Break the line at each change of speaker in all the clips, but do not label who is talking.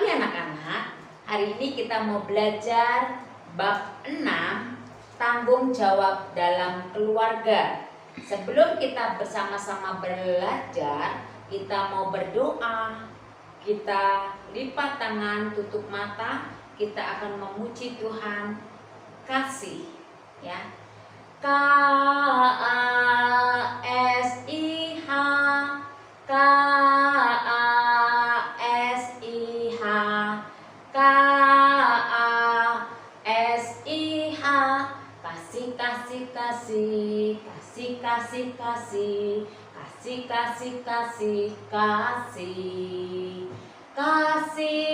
pagi anak-anak. Hari ini kita mau belajar bab 6, tanggung jawab dalam keluarga. Sebelum kita bersama-sama belajar, kita mau berdoa. Kita lipat tangan, tutup mata, kita akan memuji Tuhan. Kasih ya. K-A-S-I-H, K-A-S-I-H, K-A-S-I-H. Kasih, kasih, kasih, kasih, kasih, kasih, kasih, kasih, kasih, kasih. Kasih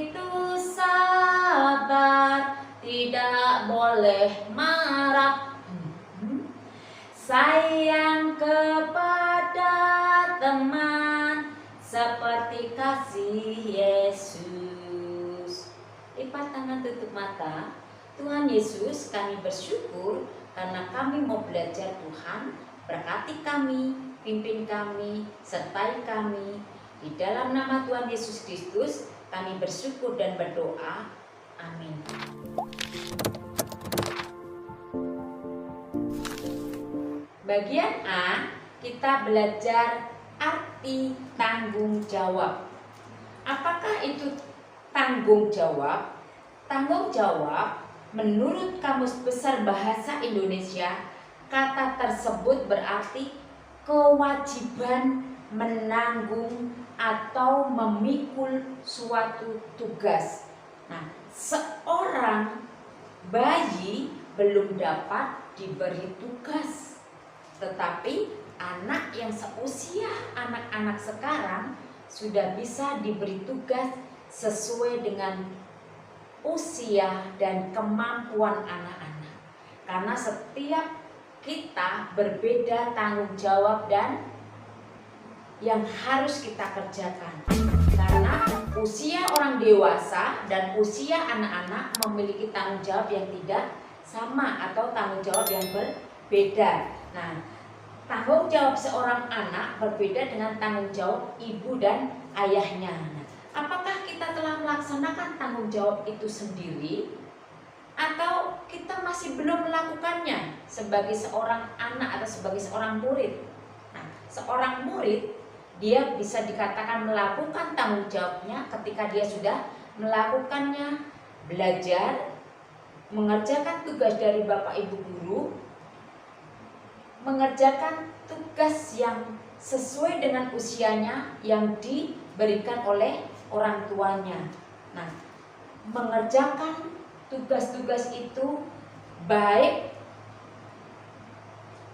itu sabar, tidak boleh marah. Sayang kepada teman seperti kasih Yesus. Lipat tangan, tutup mata. Tuhan Yesus, kami bersyukur karena kami mau belajar. Tuhan, berkati kami, pimpin kami, sertai kami. Di dalam nama Tuhan Yesus Kristus kami bersyukur dan berdoa. Amin. Bagian A, kita belajar arti tanggung jawab. Apakah itu tanggung jawab? Tanggung jawab menurut Kamus Besar Bahasa Indonesia, kata tersebut berarti kewajiban menanggung atau memikul suatu tugas. Nah, seorang bayi belum dapat diberi tugas, tetapi anak yang seusia anak-anak sekarang sudah bisa diberi tugas sesuai dengan usia dan kemampuan anak-anak. Karena setiap kita berbeda tanggung jawab dan yang harus kita kerjakan. Karena usia orang dewasa dan usia anak-anak memiliki tanggung jawab yang tidak sama atau tanggung jawab yang berbeda. Nah, tanggung jawab seorang anak berbeda dengan tanggung jawab ibu dan ayahnya. Nah, apakah kita telah melaksanakan tanggung jawab itu sendiri atau kita masih belum melakukannya sebagai seorang anak atau sebagai seorang murid? Nah, seorang murid dia bisa dikatakan melakukan tanggung jawabnya ketika dia sudah melakukannya, belajar, mengerjakan tugas dari Bapak Ibu guru, mengerjakan tugas yang sesuai dengan usianya yang diberikan oleh orang tuanya. Nah, mengerjakan tugas-tugas itu baik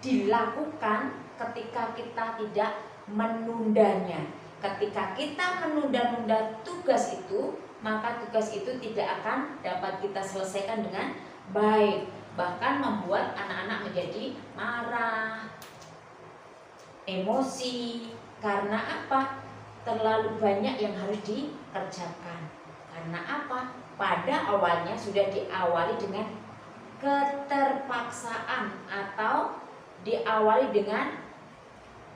dilakukan ketika kita tidak menundanya. Ketika kita menunda-nunda tugas itu, maka tugas itu tidak akan dapat kita selesaikan dengan baik. Bahkan membuat anak-anak menjadi marah, emosi. Karena apa? Terlalu banyak yang harus dikerjakan. Karena apa? Pada awalnya sudah diawali dengan keterpaksaan atau diawali dengan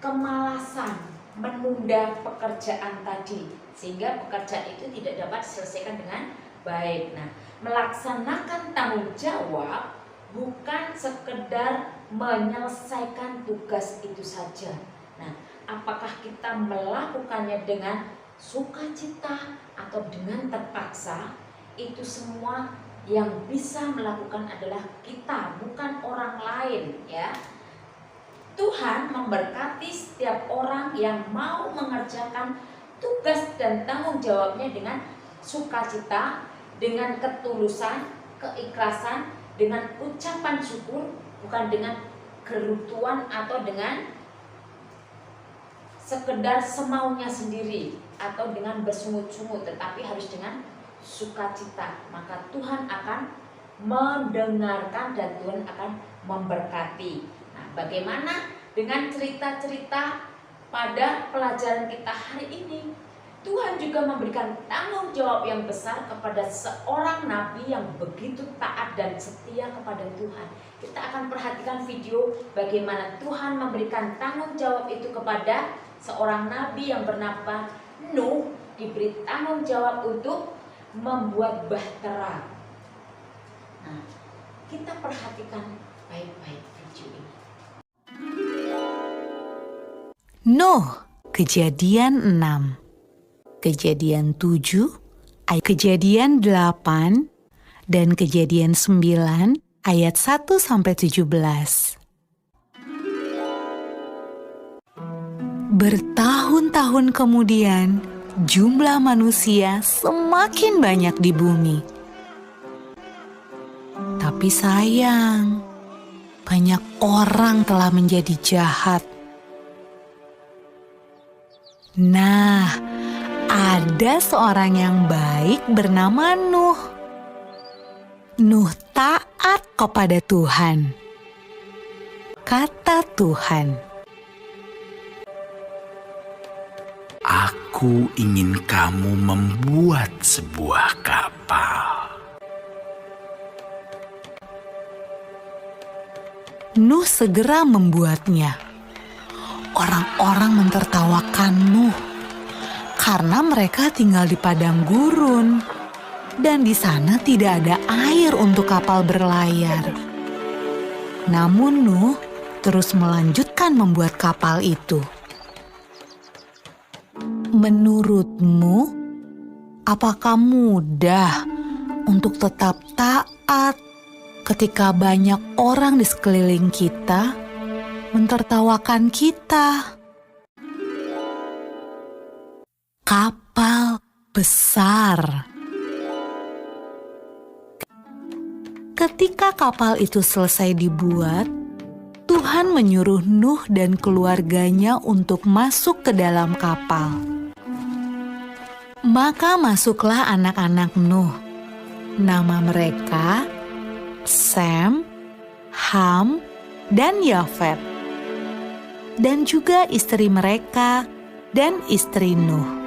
kemalasan menunda pekerjaan tadi, sehingga pekerjaan itu tidak dapat diselesaikan dengan baik. Nah, melaksanakan tanggung jawab bukan sekedar menyelesaikan tugas itu saja. Nah, apakah kita melakukannya dengan sukacita atau dengan terpaksa? Itu semua yang bisa melakukan adalah kita, bukan orang lain, ya. Tuhan memberkati setiap orang yang mau mengerjakan tugas dan tanggung jawabnya dengan sukacita, dengan ketulusan, keikhlasan, dengan ucapan syukur, bukan dengan kerutuan atau dengan sekedar semaunya sendiri atau dengan bersungut-sungut, tetapi harus dengan sukacita. Maka Tuhan akan mendengarkan dan Tuhan akan memberkati. Nah, bagaimana dengan cerita-cerita pada pelajaran kita hari ini? Tuhan juga memberikan tanggung jawab yang besar kepada seorang nabi yang begitu taat dan setia kepada Tuhan. Kita akan perhatikan video bagaimana Tuhan memberikan tanggung jawab itu kepada seorang nabi yang bernama Nuh diberi tanggung jawab untuk membuat bahtera. Nah, kita perhatikan baik-baik video ini.
Nuh, Kejadian 6, Kejadian 7, Kejadian 8, dan Kejadian 9 ayat 1-17. Bertahun-tahun kemudian, jumlah manusia semakin banyak di bumi. Tapi sayang, banyak orang telah menjadi jahat. Nah, ada seorang yang baik bernama Nuh. Nuh taat kepada Tuhan. Kata Tuhan,
"Aku ingin kamu membuat sebuah kapal."
Nuh segera membuatnya. Orang-orang mentertawakan Nuh karena mereka tinggal di padang gurun dan di sana tidak ada air untuk kapal berlayar. Namun Nuh terus melanjutkan membuat kapal itu. Menurutmu, apakah mudah untuk tetap taat ketika banyak orang di sekeliling kita mentertawakan kita? Kapal besar. Ketika kapal itu selesai dibuat, Tuhan menyuruh Nuh dan keluarganya untuk masuk ke dalam kapal. Maka masuklah anak-anak Nuh. Nama mereka Sem, Ham, dan Yafet. Dan juga istri mereka dan istri Nuh.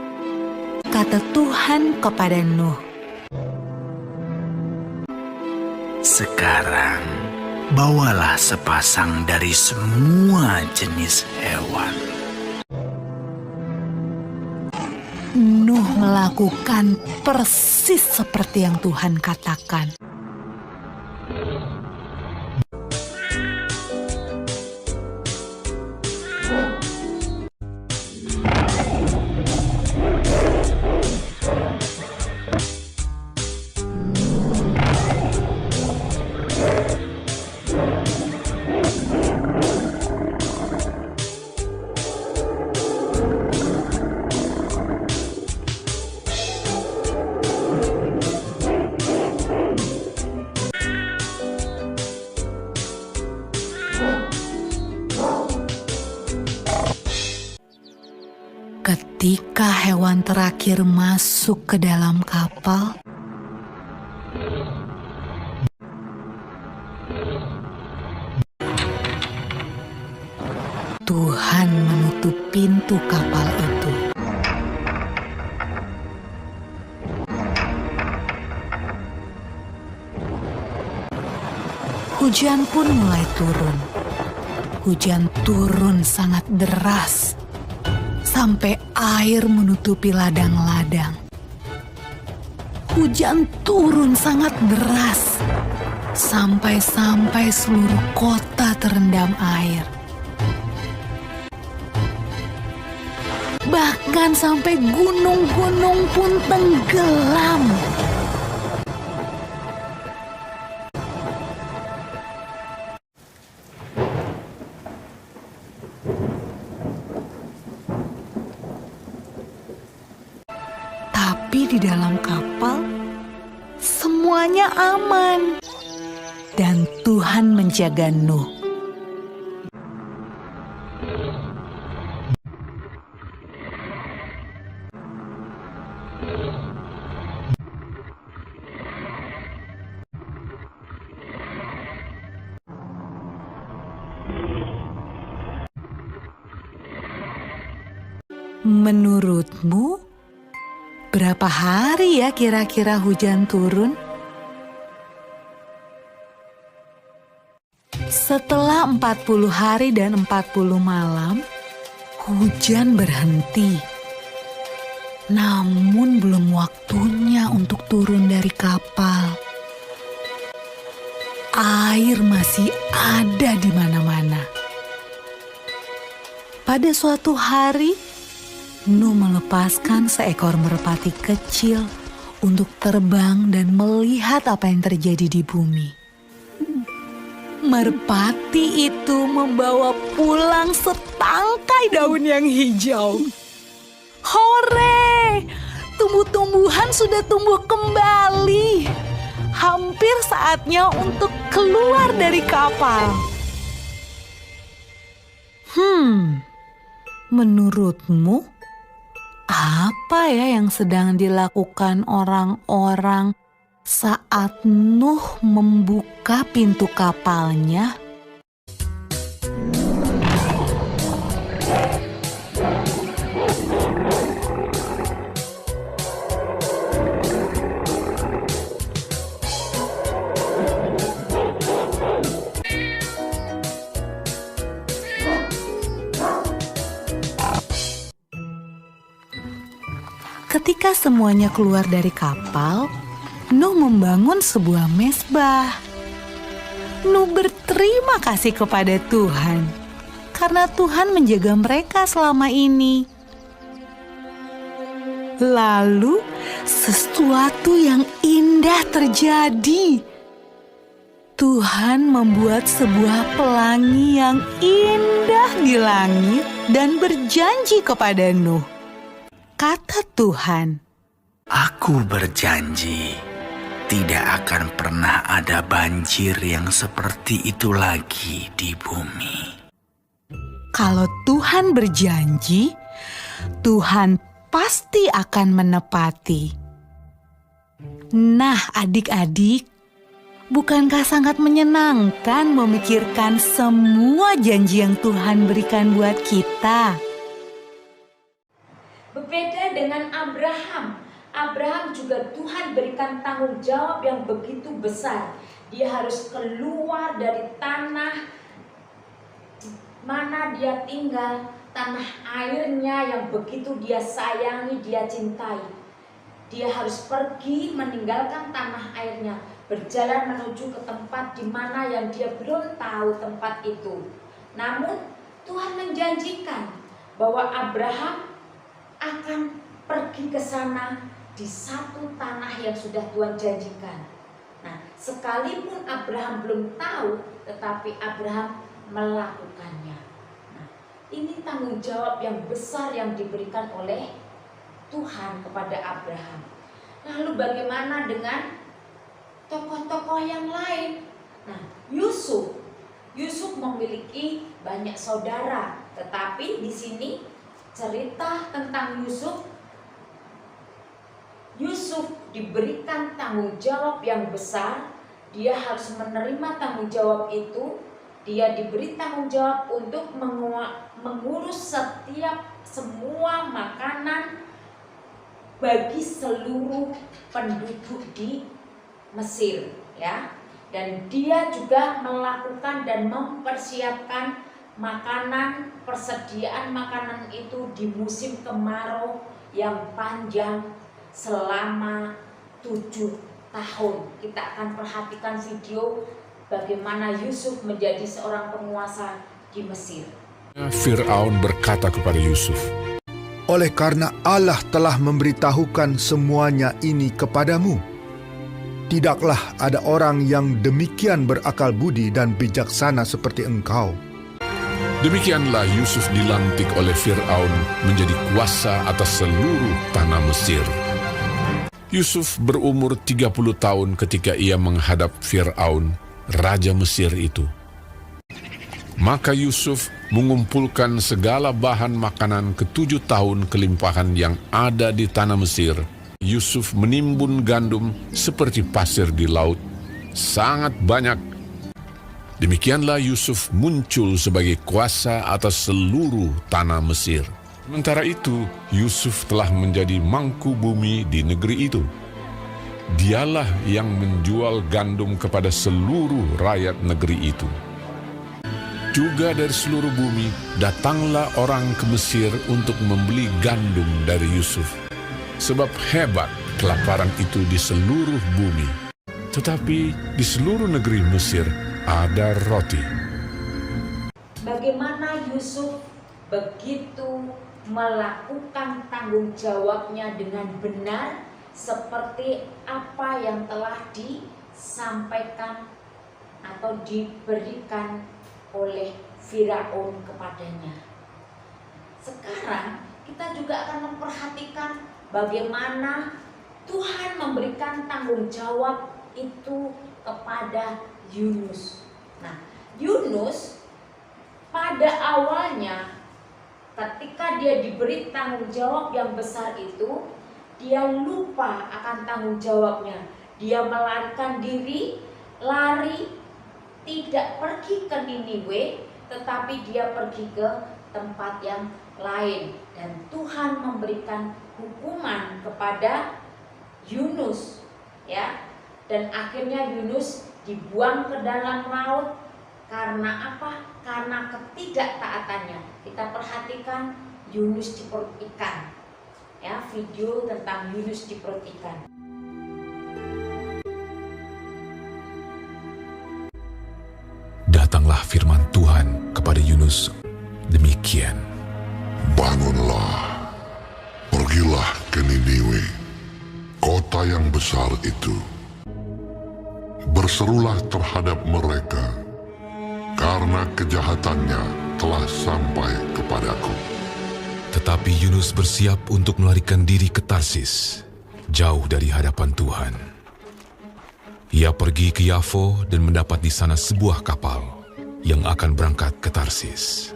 Kata Tuhan kepada Nuh,
"Sekarang bawalah sepasang dari semua jenis hewan."
Nuh melakukan persis seperti yang Tuhan katakan. Ketika hewan terakhir masuk ke dalam kapal, Tuhan menutup pintu kapal itu. Hujan pun mulai turun. Hujan turun sangat deras, sampai air menutupi ladang-ladang. Hujan turun sangat deras, sampai seluruh kota terendam air. Bahkan sampai gunung-gunung pun tenggelam. Tapi di dalam kapal, semuanya aman. Dan Tuhan menjaga Nuh. Menurutmu, berapa hari ya kira-kira hujan turun? Setelah 40 hari dan 40 malam, hujan berhenti. Namun belum waktunya untuk turun dari kapal. Air masih ada di mana-mana. Pada suatu hari, Nuh melepaskan seekor merpati kecil untuk terbang dan melihat apa yang terjadi di bumi. Merpati itu membawa pulang setangkai daun yang hijau. Hore! Tumbuh-tumbuhan sudah tumbuh kembali. Hampir saatnya untuk keluar dari kapal. Menurutmu, apa ya yang sedang dilakukan orang-orang saat Nuh membuka pintu kapalnya? Ketika semuanya keluar dari kapal, Nuh membangun sebuah mezbah. Nuh berterima kasih kepada Tuhan karena Tuhan menjaga mereka selama ini. Lalu sesuatu yang indah terjadi. Tuhan membuat sebuah pelangi yang indah di langit dan berjanji kepada Nuh. Kata Tuhan,
Aku berjanji tidak akan pernah ada banjir yang seperti itu lagi di bumi.
kalau Tuhan berjanji, Tuhan pasti akan menepati. Nah, adik-adik, bukankah sangat menyenangkan memikirkan semua janji yang Tuhan berikan buat kita?
Berbeda dengan Abraham. Abraham juga Tuhan berikan tanggung jawab yang begitu besar. Dia harus keluar dari tanah di mana dia tinggal, tanah airnya yang begitu dia sayangi, dia cintai. Dia harus pergi meninggalkan tanah airnya, berjalan menuju ke tempat di mana yang dia belum tahu tempat itu. Namun Tuhan menjanjikan bahwa Abraham akan pergi ke sana di satu tanah yang sudah Tuhan janjikan. Nah, sekalipun Abraham belum tahu, tetapi Abraham melakukannya. Nah, ini tanggung jawab yang besar yang diberikan oleh Tuhan kepada Abraham. Lalu bagaimana dengan tokoh-tokoh yang lain? Nah, Yusuf memiliki banyak saudara, tetapi di sini cerita tentang Yusuf diberikan tanggung jawab yang besar. Dia harus menerima tanggung jawab itu. Dia diberi tanggung jawab untuk mengurus semua makanan bagi seluruh penduduk di Mesir, ya. Dan dia juga melakukan dan mempersiapkan persediaan makanan itu di musim kemarau yang panjang selama 7 tahun. Kita akan perhatikan video bagaimana Yusuf menjadi seorang penguasa di Mesir.
Fir'aun berkata kepada Yusuf,
oleh karena Allah telah memberitahukan semuanya ini kepadamu, tidaklah ada orang yang demikian berakal budi dan bijaksana seperti engkau.
demikianlah Yusuf dilantik oleh Fir'aun menjadi kuasa atas seluruh tanah Mesir. Yusuf berumur 30 tahun ketika ia menghadap Fir'aun, raja Mesir itu. Maka Yusuf mengumpulkan segala bahan makanan ke-7 tahun kelimpahan yang ada di tanah Mesir. Yusuf menimbun gandum seperti pasir di laut, sangat banyak. Demikianlah Yusuf muncul sebagai kuasa atas seluruh tanah Mesir. Sementara itu, Yusuf telah menjadi mangku bumi di negeri itu. Dialah yang menjual gandum kepada seluruh rakyat negeri itu. Juga dari seluruh bumi datanglah orang ke Mesir untuk membeli gandum dari Yusuf. sebab hebat kelaparan itu di seluruh bumi. Tetapi di seluruh negeri Mesir ada roti.
Bagaimana Yusuf begitu melakukan tanggung jawabnya dengan benar seperti apa yang telah disampaikan atau diberikan oleh Firaun kepadanya. Sekarang kita juga akan memperhatikan bagaimana Tuhan memberikan tanggung jawab itu kepada Yunus. Nah, Yunus pada awalnya ketika dia diberi tanggung jawab yang besar itu, dia lupa akan tanggung jawabnya. Dia melarikan diri, lari, tidak pergi ke Niniwe, tetapi dia pergi ke tempat yang lain. Dan Tuhan memberikan hukuman kepada Yunus, ya. Dan akhirnya Yunus dibuang ke dalam laut. Karena apa? Karena ketidaktaatannya. Kita perhatikan Yunus di perut ikan. Ya, video tentang Yunus di perut ikan.
Datanglah firman Tuhan kepada Yunus demikian.
Bangunlah, pergilah ke Niniwe, kota yang besar itu. Berserulah terhadap mereka, karena kejahatannya telah sampai kepadaku.
Tetapi Yunus bersiap untuk melarikan diri ke Tarsis, jauh dari hadapan Tuhan. Ia pergi ke Yafo dan mendapat di sana sebuah kapal yang akan berangkat ke Tarsis.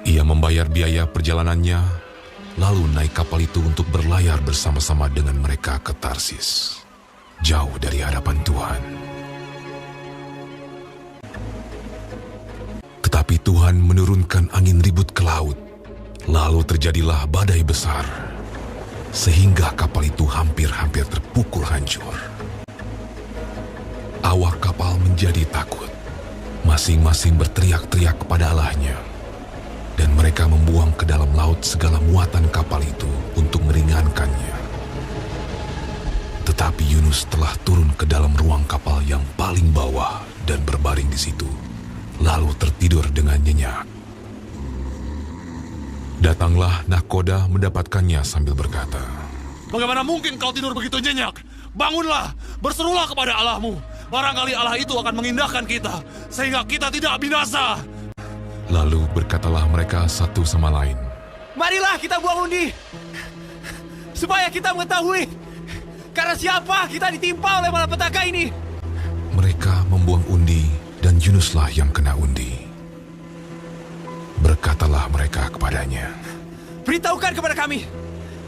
Ia membayar biaya perjalanannya, lalu naik kapal itu untuk berlayar bersama-sama dengan mereka ke Tarsis, jauh dari hadapan Tuhan. Tetapi Tuhan menurunkan angin ribut ke laut, lalu terjadilah badai besar, sehingga kapal itu hampir-hampir terpukul hancur. Awak kapal menjadi takut, masing-masing berteriak-teriak kepada Allahnya, dan mereka membuang ke dalam laut segala muatan kapal itu untuk meringankannya. Tetapi Yunus telah turun ke dalam ruang kapal yang paling bawah dan berbaring di situ, lalu tertidur dengan nyenyak. Datanglah nahkoda mendapatkannya sambil berkata,
"Bagaimana mungkin kau tidur begitu nyenyak? Bangunlah, berserulah kepada Allahmu. Barangkali Allah itu akan mengindahkan kita, sehingga kita tidak binasa."
Lalu berkatalah mereka satu sama lain,
"Marilah kita buang undi, supaya kita mengetahui karena siapa kita ditimpa oleh malapetaka ini."
Mereka membuang undi dan Yunuslah yang kena undi. Berkatalah mereka kepadanya,
"Beritahukan kepada kami,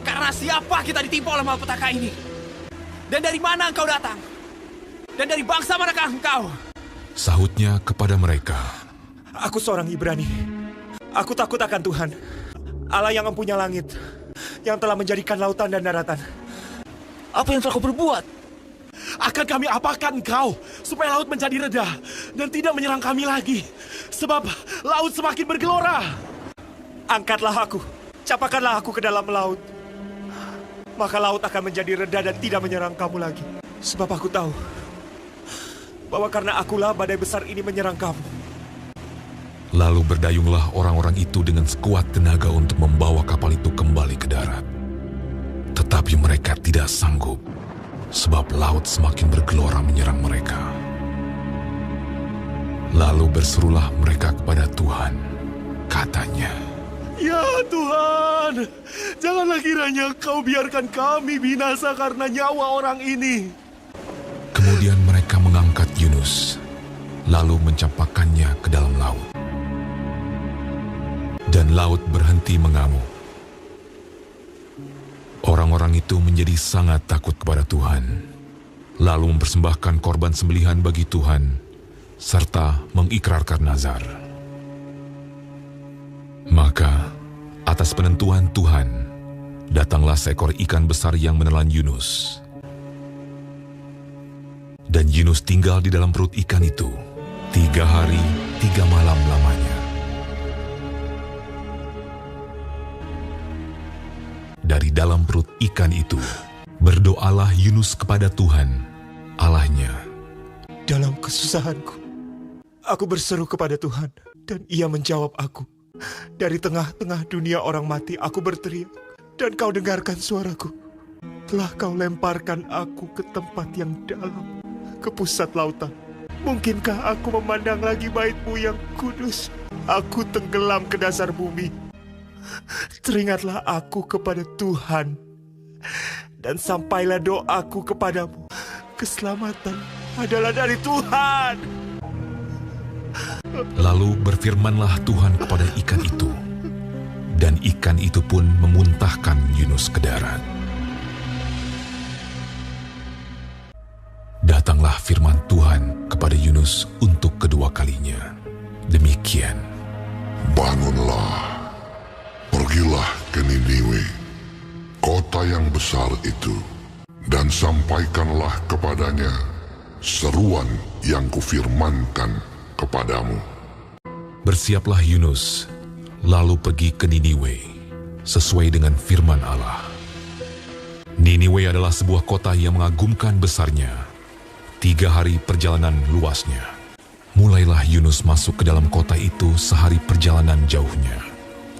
karena siapa kita ditimpa oleh malapetaka ini? Dan dari mana engkau datang? Dan dari bangsa manakah engkau?"
Sahutnya kepada mereka,
"Aku seorang Ibrani. Aku takut akan Tuhan, Allah yang mempunyai langit, yang telah menjadikan lautan dan daratan."
"Apa yang telah kau berbuat? Akan kami apakan engkau, supaya laut menjadi reda dan tidak menyerang kami lagi? Sebab laut semakin bergelora."
"Angkatlah aku, capakanlah aku ke dalam laut. Maka laut akan menjadi reda dan tidak menyerang kamu lagi. Sebab aku tahu bahwa karena akulah badai besar ini menyerang kamu."
Lalu berdayunglah orang-orang itu dengan sekuat tenaga untuk membawa kapal itu kembali ke darat. Tetapi mereka tidak sanggup, sebab laut semakin bergelora menyerang mereka. Lalu berserulah mereka kepada Tuhan, katanya,
"Ya Tuhan, janganlah kiranya kau biarkan kami binasa karena nyawa orang ini."
Kemudian mereka mengangkat Yunus, lalu mencampakkannya ke dalam laut. Dan laut berhenti mengamuk. Orang-orang itu menjadi sangat takut kepada Tuhan, lalu mempersembahkan korban sembelihan bagi Tuhan, serta mengikrarkan nazar. Maka, atas penentuan Tuhan, datanglah seekor ikan besar yang menelan Yunus. Dan Yunus tinggal di dalam perut ikan itu 3 hari 3 malam lamanya. Dari dalam perut ikan itu, berdoalah Yunus kepada Tuhan, Allahnya.
Dalam kesusahanku, aku berseru kepada Tuhan, dan Ia menjawab aku. Dari tengah-tengah dunia orang mati, aku berteriak, dan Kau dengarkan suaraku. Telah Kau lemparkan aku ke tempat yang dalam, ke pusat lautan. Mungkinkah aku memandang lagi bait-Mu yang kudus? Aku tenggelam ke dasar bumi. Teringatlah aku kepada Tuhan, dan sampailah doaku kepadamu. Keselamatan adalah dari Tuhan.
Lalu berfirmanlah Tuhan kepada ikan itu, dan ikan itu pun memuntahkan Yunus ke darat. Datanglah firman Tuhan kepada Yunus untuk kedua kalinya. Demikian.
Bangunlah, pergilah ke Niniwe, kota yang besar itu, dan sampaikanlah kepadanya seruan yang kufirmankan kepadamu.
Bersiaplah Yunus, lalu pergi ke Niniwe, sesuai dengan firman Allah. Niniwe adalah sebuah kota yang mengagumkan besarnya. 3 hari perjalanan luasnya. Mulailah Yunus masuk ke dalam kota itu sehari perjalanan jauhnya.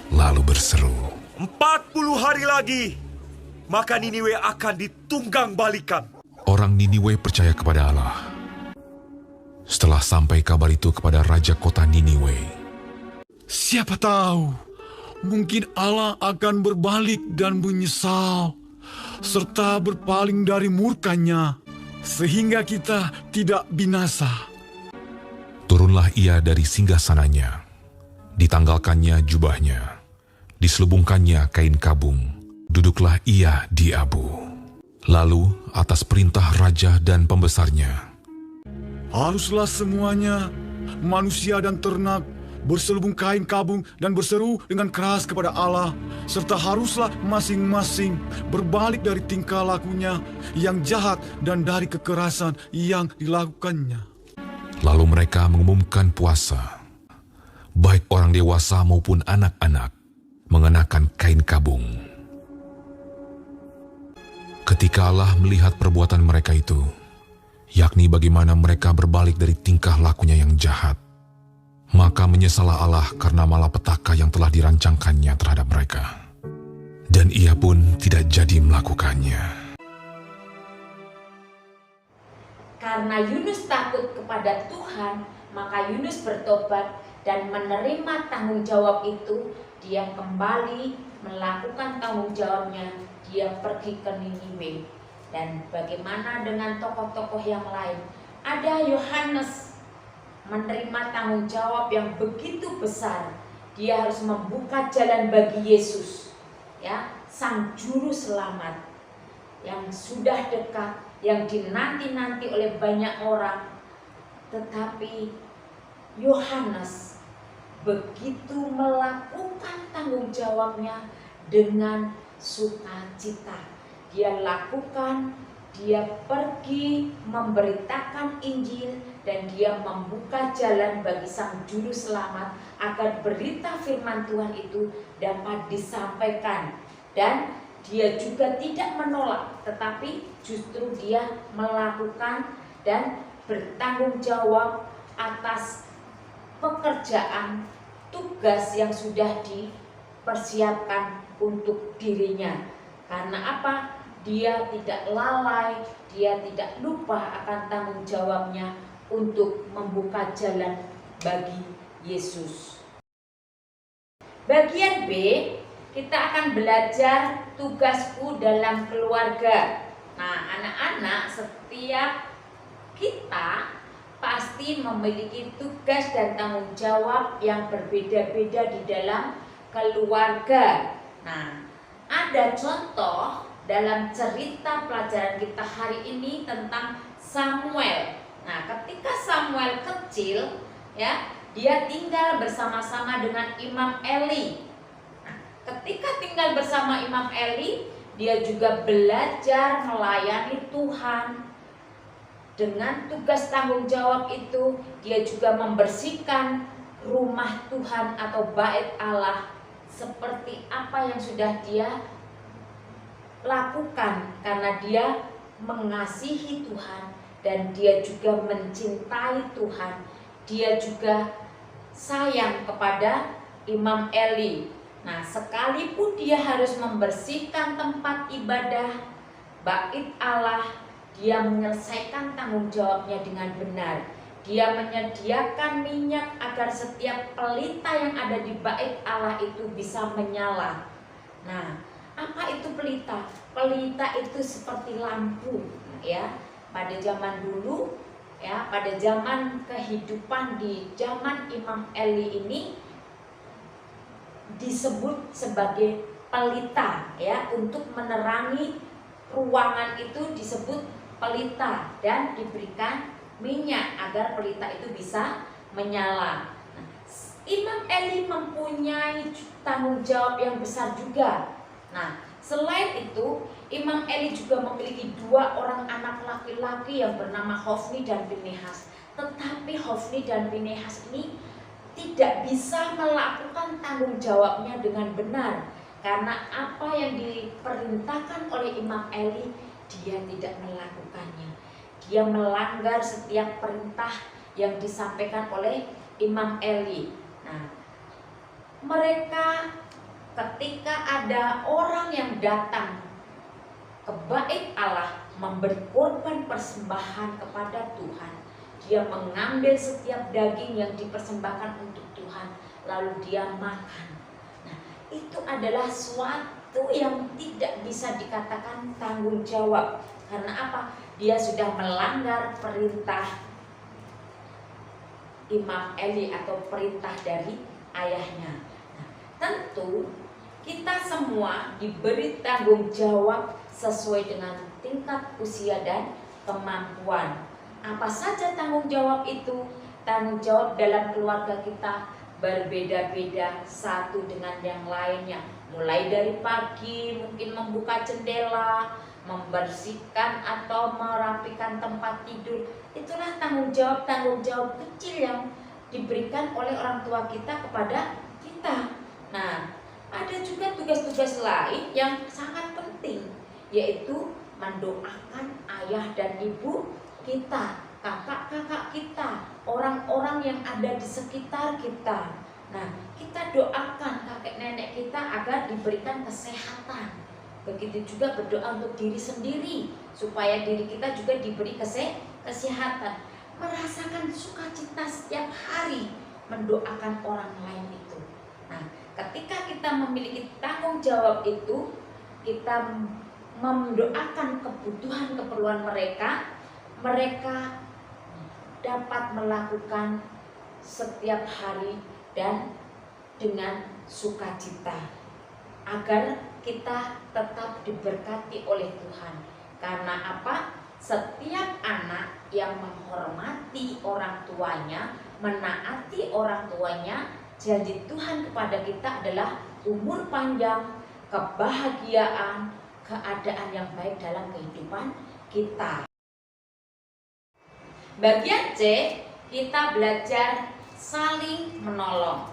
Lalu berseru,
40 hari lagi, maka Niniwe akan ditunggang balikan.
Orang Niniwe percaya kepada Allah. Setelah sampai kabar itu kepada raja kota Niniwe,
siapa tahu, mungkin Allah akan berbalik dan menyesal, serta berpaling dari murkanya, sehingga kita tidak binasa.
turunlah ia dari singgasananya, ditanggalkannya jubahnya, diselubungkannya kain kabung, duduklah ia di abu. Lalu atas perintah raja dan pembesarnya,
haruslah semuanya, manusia dan ternak, berselubung kain kabung dan berseru dengan keras kepada Allah, serta haruslah masing-masing berbalik dari tingkah lakunya yang jahat dan dari kekerasan yang dilakukannya.
Lalu mereka mengumumkan puasa, baik orang dewasa maupun anak-anak, mengenakan kain kabung. Ketika Allah melihat perbuatan mereka itu, yakni bagaimana mereka berbalik dari tingkah lakunya yang jahat, maka menyesallah Allah karena malapetaka yang telah dirancangkannya terhadap mereka. Dan ia pun tidak jadi melakukannya.
Karena Yunus takut kepada Tuhan, maka Yunus bertobat dan menerima tanggung jawab itu. Dia kembali melakukan tanggung jawabnya. Dia pergi ke Niniwe. Dan bagaimana dengan tokoh-tokoh yang lain? Ada Yohanes menerima tanggung jawab yang begitu besar. Dia harus membuka jalan bagi Yesus, ya, Sang Juru Selamat yang sudah dekat, yang dinanti-nanti oleh banyak orang. Tetapi Yohanes begitu melakukan tanggung jawabnya dengan sukacita. Dia lakukan, dia pergi memberitakan Injil, dan dia membuka jalan bagi Sang Juru Selamat agar berita firman Tuhan itu dapat disampaikan. Dan dia juga tidak menolak, tetapi justru dia melakukan dan bertanggung jawab atas pekerjaan, tugas yang sudah dipersiapkan untuk dirinya. Karena apa? Dia tidak lalai, dia tidak lupa akan tanggung jawabnya untuk membuka jalan bagi Yesus. Bagian B, kita akan belajar tugasku dalam keluarga. Nah, anak-anak, setiap kita pasti memiliki tugas dan tanggung jawab yang berbeda-beda di dalam keluarga. Nah, ada contoh dalam cerita pelajaran kita hari ini tentang Samuel. Nah, ketika Samuel kecil, ya, dia tinggal bersama-sama dengan Imam Eli. Nah, ketika tinggal bersama Imam Eli, dia juga belajar melayani Tuhan. Dengan tugas tanggung jawab itu, dia juga membersihkan rumah Tuhan atau bait Allah seperti apa yang sudah dia lakukan karena dia mengasihi Tuhan dan dia juga mencintai Tuhan. Dia juga sayang kepada Imam Eli. Nah, sekalipun dia harus membersihkan tempat ibadah bait Allah, dia menyelesaikan tanggung jawabnya dengan benar. Dia menyediakan minyak agar setiap pelita yang ada di bait Allah itu bisa menyala. Nah, apa itu pelita? Pelita itu seperti lampu, ya. Pada zaman dulu, ya, pada zaman kehidupan di zaman Imam Eli ini disebut sebagai pelita, ya, untuk menerangi ruangan itu disebut pelita dan diberikan minyak agar pelita itu bisa menyala. Nah, Imam Eli mempunyai tanggung jawab yang besar juga. Nah, selain itu Imam Eli juga memiliki 2 orang anak laki-laki yang bernama Hofni dan Pinehas. Tetapi Hofni dan Pinehas ini tidak bisa melakukan tanggung jawabnya dengan benar, karena apa yang diperintahkan oleh Imam Eli dia tidak melakukannya. Dia melanggar setiap perintah yang disampaikan oleh Imam Eli. Nah, mereka ketika ada orang yang datang ke bait Allah memberi korban persembahan kepada Tuhan, dia mengambil setiap daging yang dipersembahkan untuk Tuhan lalu dia makan. Nah, itu adalah suatu yang tidak bisa dikatakan tanggung jawab. Karena apa? Dia sudah melanggar perintah Imam Eli atau perintah dari ayahnya. Nah, tentu kita semua diberi tanggung jawab sesuai dengan tingkat usia dan kemampuan. Apa saja tanggung jawab itu? Tanggung jawab dalam keluarga kita berbeda-beda satu dengan yang lainnya. Mulai dari pagi mungkin membuka jendela, membersihkan atau merapikan tempat tidur. Itulah tanggung jawab kecil yang diberikan oleh orang tua kita kepada kita. Nah, ada juga tugas-tugas lain yang sangat penting, yaitu mendoakan ayah dan ibu kita, kakak-kakak kita, orang-orang yang ada di sekitar kita. Nah, kita doakan kakek nenek kita agar diberikan kesehatan. Begitu juga berdoa untuk diri sendiri supaya diri kita juga diberi kesehatan. Merasakan sukacita setiap hari mendoakan orang lain itu. Nah, ketika kita memiliki tanggung jawab itu, kita mendoakan kebutuhan mereka dapat melakukan setiap hari dan dengan sukacita agar kita tetap diberkati oleh Tuhan. Karena apa? Setiap anak yang menghormati orang tuanya, menaati orang tuanya, janji Tuhan kepada kita adalah umur panjang, kebahagiaan, keadaan yang baik dalam kehidupan kita. Bagian C, kita belajar saling menolong.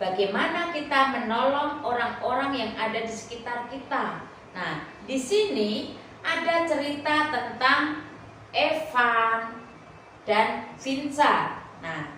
Bagaimana kita menolong orang-orang yang ada di sekitar kita. Nah, di sini ada cerita tentang Evan dan Vinsa. Nah,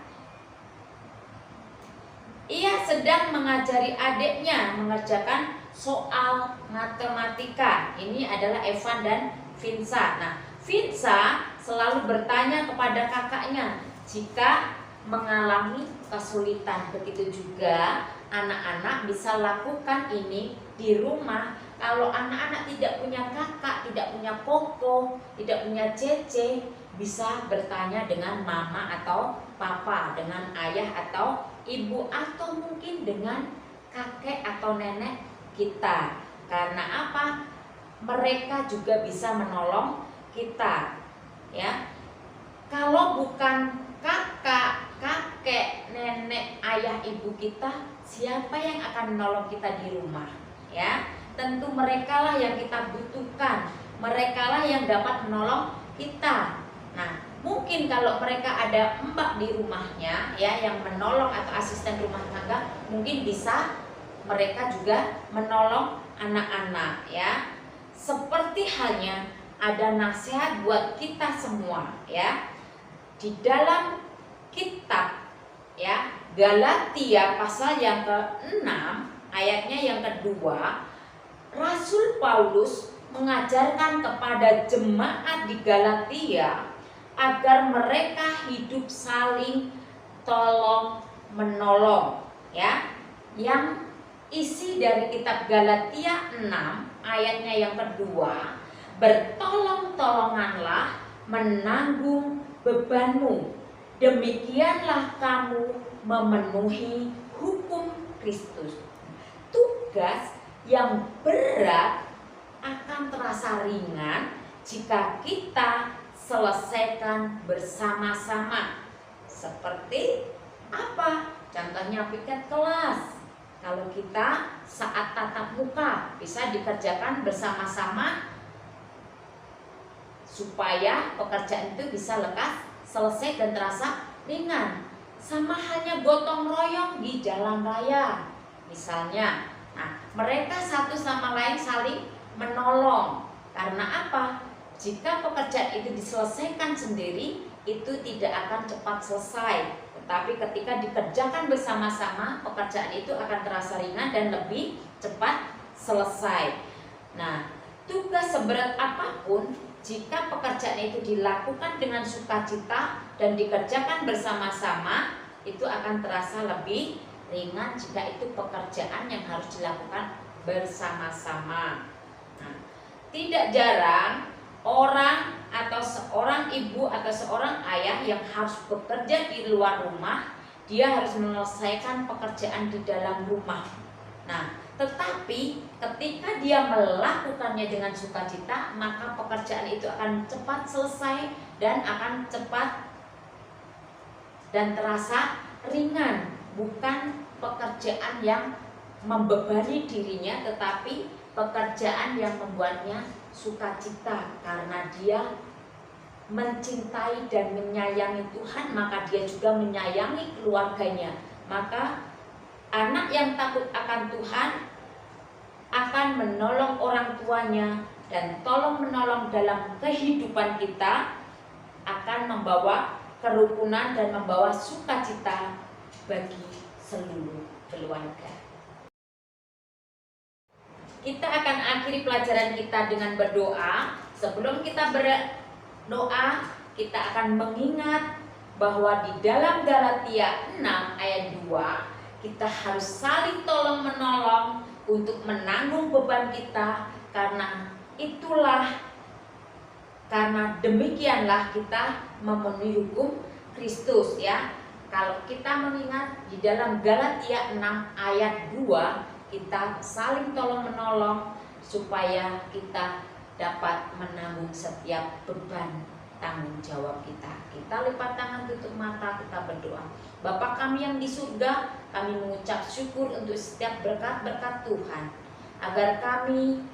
ia sedang mengajari adiknya mengerjakan soal matematika. Ini adalah Evan dan Vinsa. Nah, Vinsa selalu bertanya kepada kakaknya jika mengalami kesulitan. Begitu juga anak-anak bisa lakukan ini di rumah. Kalau anak-anak tidak punya kakak, tidak punya koko, tidak punya cece, bisa bertanya dengan mama atau papa, dengan ayah atau ibu, atau mungkin dengan kakek atau nenek kita. Karena apa? Mereka juga bisa menolong kita, ya. Kalau bukan kakak, kakek, nenek, ayah, ibu kita, siapa yang akan menolong kita di rumah, ya? Tentu merekalah yang kita butuhkan, merekalah yang dapat menolong kita. Nah, mungkin kalau mereka ada mbak di rumahnya, ya, yang menolong atau asisten rumah tangga, mungkin bisa mereka juga menolong anak-anak, ya. seperti halnya ada nasihat buat kita semua ya. Di dalam kitab ya Galatia pasal yang ke-6 ayatnya yang kedua, Rasul Paulus mengajarkan kepada jemaat di Galatia agar mereka hidup saling tolong menolong ya. Yang isi dari kitab Galatia 6 ayatnya yang kedua, bertolong-tolonganlah menanggung bebanmu, demikianlah kamu memenuhi hukum Kristus. Tugas yang berat akan terasa ringan jika kita selesaikan bersama-sama. Seperti apa? Contohnya piket kelas. Kalau kita saat tatap muka bisa dikerjakan bersama-sama supaya pekerjaan itu bisa lekas selesai dan terasa ringan. Sama halnya gotong royong di jalan raya misalnya. Nah, mereka satu sama lain saling menolong. Karena apa? Jika pekerjaan itu diselesaikan sendiri, itu tidak akan cepat selesai. Tetapi ketika dikerjakan bersama-sama, pekerjaan itu akan terasa ringan dan lebih cepat selesai. Nah, tugas seberat apapun, jika pekerjaan itu dilakukan dengan sukacita dan dikerjakan bersama-sama, itu akan terasa lebih ringan jika itu pekerjaan yang harus dilakukan bersama-sama. Nah, tidak jarang orang atau seorang ibu atau seorang ayah yang harus bekerja di luar rumah, dia harus menyelesaikan pekerjaan di dalam rumah. Nah, tetapi ketika dia melakukannya dengan sukacita, maka pekerjaan itu akan cepat selesai dan akan cepat dan terasa ringan. Bukan pekerjaan yang membebani dirinya, tetapi pekerjaan yang membuatnya sukacita karena dia mencintai dan menyayangi Tuhan, maka dia juga menyayangi keluarganya. Maka anak yang takut akan Tuhan akan menolong orang tuanya, dan tolong menolong dalam kehidupan kita akan membawa kerukunan dan membawa sukacita bagi seluruh keluarga. Kita akan akhiri pelajaran kita dengan berdoa. Sebelum kita berdoa, kita akan mengingat bahwa di dalam Galatia 6 ayat 2, kita harus saling tolong menolong untuk menanggung beban kita, karena demikianlah kita memenuhi hukum Kristus ya. Kalau kita mengingat di dalam Galatia 6 ayat 2, kita saling tolong menolong supaya kita dapat menanggung setiap beban tanggung jawab kita. Kita lipat tangan, tutup mata, kita berdoa. Bapa kami yang di surga, kami mengucap syukur untuk setiap berkat-berkat Tuhan, agar kami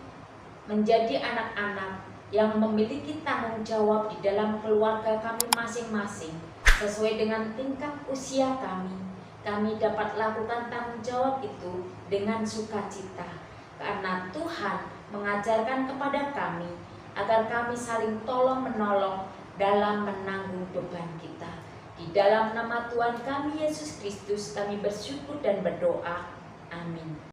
menjadi anak-anak yang memiliki tanggung jawab di dalam keluarga kami masing-masing sesuai dengan tingkat usia kami. Kami dapat lakukan tanggung jawab itu dengan sukacita, karena Tuhan mengajarkan kepada kami agar kami saling tolong menolong dalam menanggung beban kita. Di dalam nama Tuhan kami Yesus Kristus kami bersyukur dan berdoa. Amin.